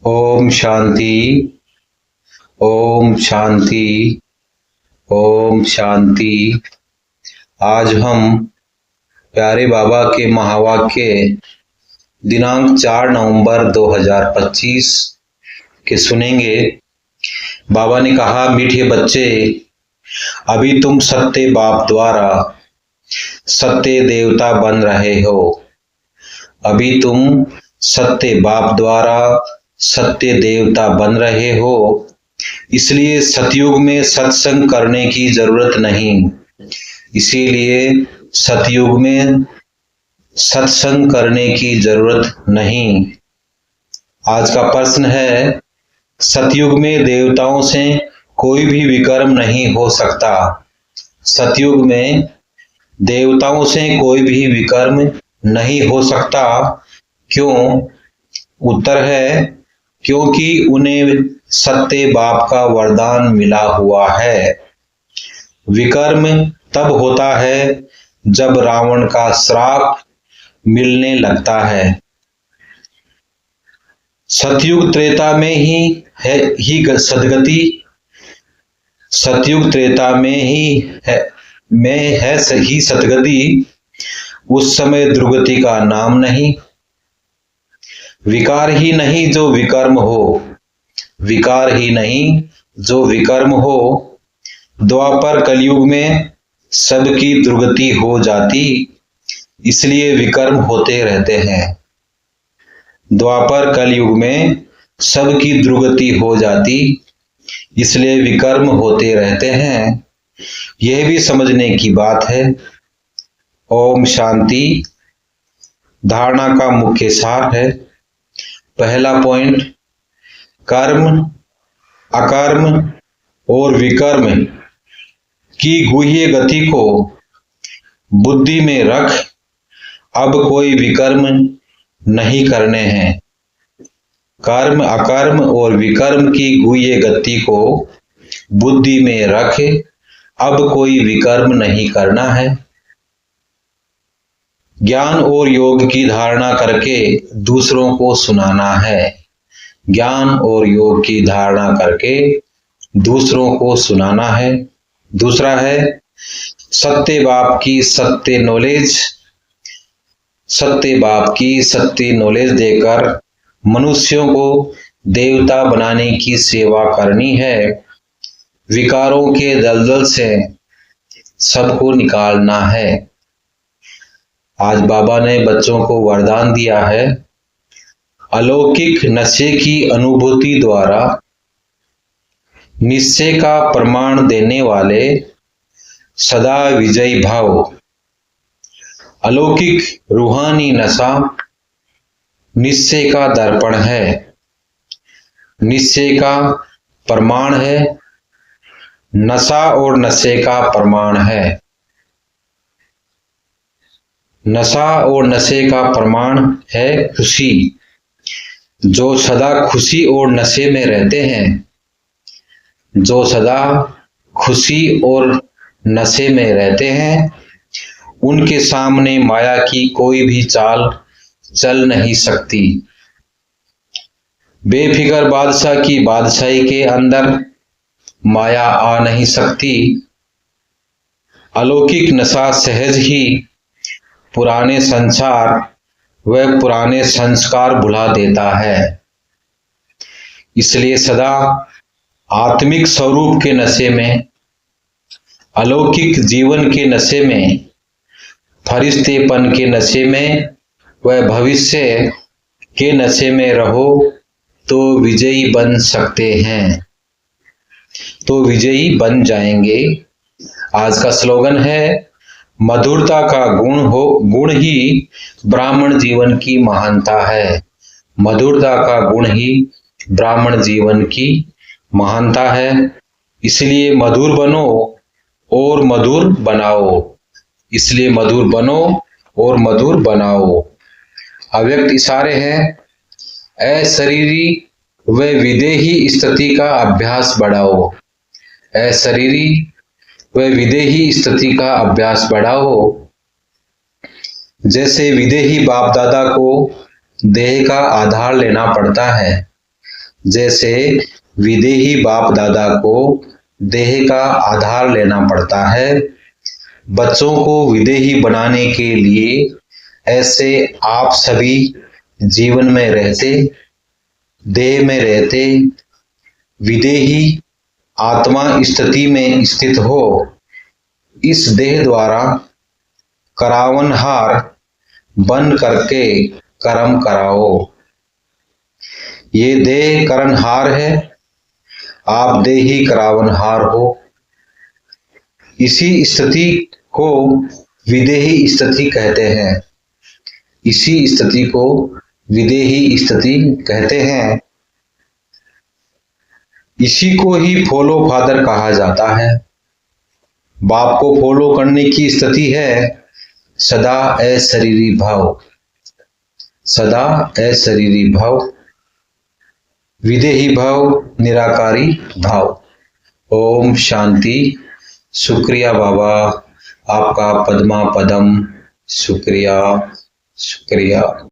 ओम शांति। ओम शांति। ओम शांति। आज हम प्यारे बाबा के महावाक्य दिनांक 4 नवंबर 2025 के सुनेंगे। बाबा ने कहा, मीठे बच्चे, अभी तुम सत्य बाप द्वारा सत्य देवता बन रहे हो। अभी तुम सत्य बाप द्वारा सत्य देवता बन रहे हो, इसलिए सतयुग में सत्संग करने की जरूरत नहीं। इसीलिए सतयुग में सत्संग करने की जरूरत नहीं। आज का प्रश्न है, सतयुग में देवताओं से कोई भी विकर्म नहीं हो सकता। सतयुग में देवताओं से कोई भी विकर्म नहीं हो सकता। क्यों? उत्तर है, क्योंकि उन्हें सत्य बाप का वरदान मिला हुआ है। विकर्म तब होता है जब रावण का श्राप मिलने लगता है। सतयुग त्रेता में ही सदगति, सतयुग त्रेता में है सही सदगति। उस समय दुर्गति का नाम नहीं। विकार ही नहीं जो विकर्म हो, विकार ही नहीं जो विकर्म हो। द्वापर कलयुग में सबकी दुर्गति हो जाती, इसलिए विकर्म होते रहते हैं। द्वापर कलयुग में सबकी दुर्गति हो जाती, इसलिए विकर्म होते रहते हैं। यह भी समझने की बात है। ओम शांति। धारणा का मुख्य सार है। पहला पॉइंट, कर्म, अकर्म और विकर्म की गुह्य गति को बुद्धि में रख अब कोई विकर्म नहीं करने हैं। कर्म, अकर्म और विकर्म की गुह्य गति को बुद्धि में रख अब कोई विकर्म नहीं करना है। ज्ञान और योग की धारणा करके दूसरों को सुनाना है। ज्ञान और योग की धारणा करके दूसरों को सुनाना है। दूसरा है, सत्य बाप की सत्य नॉलेज, सत्य बाप की सत्य नॉलेज देकर मनुष्यों को देवता बनाने की सेवा करनी है। विकारों के दलदल से सबको निकालना है। आज बाबा ने बच्चों को वरदान दिया है, अलौकिक नशे की अनुभूति द्वारा निश्चय का प्रमाण देने वाले सदा विजयी भाव। अलौकिक रूहानी नशा निश्चय का दर्पण है, निश्चय का प्रमाण है। नशा और नशे का प्रमाण है। नशा और नशे का प्रमाण है खुशी। जो सदा खुशी और नशे में रहते हैं, जो सदा खुशी और नशे में रहते हैं, उनके सामने माया की कोई भी चाल चल नहीं सकती। बेफिक्र बादशाह की बादशाही के अंदर माया आ नहीं सकती। अलौकिक नशा सहज ही पुराने संसार व पुराने संस्कार भुला देता है। इसलिए सदा आत्मिक स्वरूप के नशे में, अलौकिक जीवन के नशे में, फरिश्तेपन के नशे में व भविष्य के नशे में रहो तो विजयी बन सकते हैं, तो विजयी बन जाएंगे। आज का स्लोगन है, मधुरता का गुण ही ब्राह्मण जीवन की महानता है। मधुरता का गुण ही ब्राह्मण जीवन की महानता है। इसलिए मधुर बनो और मधुर बनाओ। इसलिए मधुर बनो और मधुर बनाओ। अव्यक्त इशारे हैं, अशरीरी व विदेही स्थिति का अभ्यास बढ़ाओ। अशरीरी व विदेही स्थिति का अभ्यास बढ़ाओ। जैसे विदेही बाप दादा को देह का आधार लेना पड़ता है, जैसे विदेही बाप दादा को देह का आधार लेना पड़ता है, बच्चों को विदेही बनाने के लिए ऐसे आप सभी जीवन में रहते, देह में रहते, विदेही आत्मा स्थिति में स्थित हो, इस देह द्वारा करावनहार बन करके कर्म कराओ। ये देह करणहार है, आप देही करावनहार हो। इसी स्थिति को विदेही स्थिति कहते हैं। इसी स्थिति को विदेही स्थिति कहते हैं। इसी को ही फॉलो फादर कहा जाता है। बाप को फॉलो करने की स्थिति है सदा अशरीरी भाव, सदा अशरीरी भाव, विदेही भाव, निराकारी भाव। ओम शांति। शुक्रिया बाबा, आपका पद्मा पदम। शुक्रिया, शुक्रिया।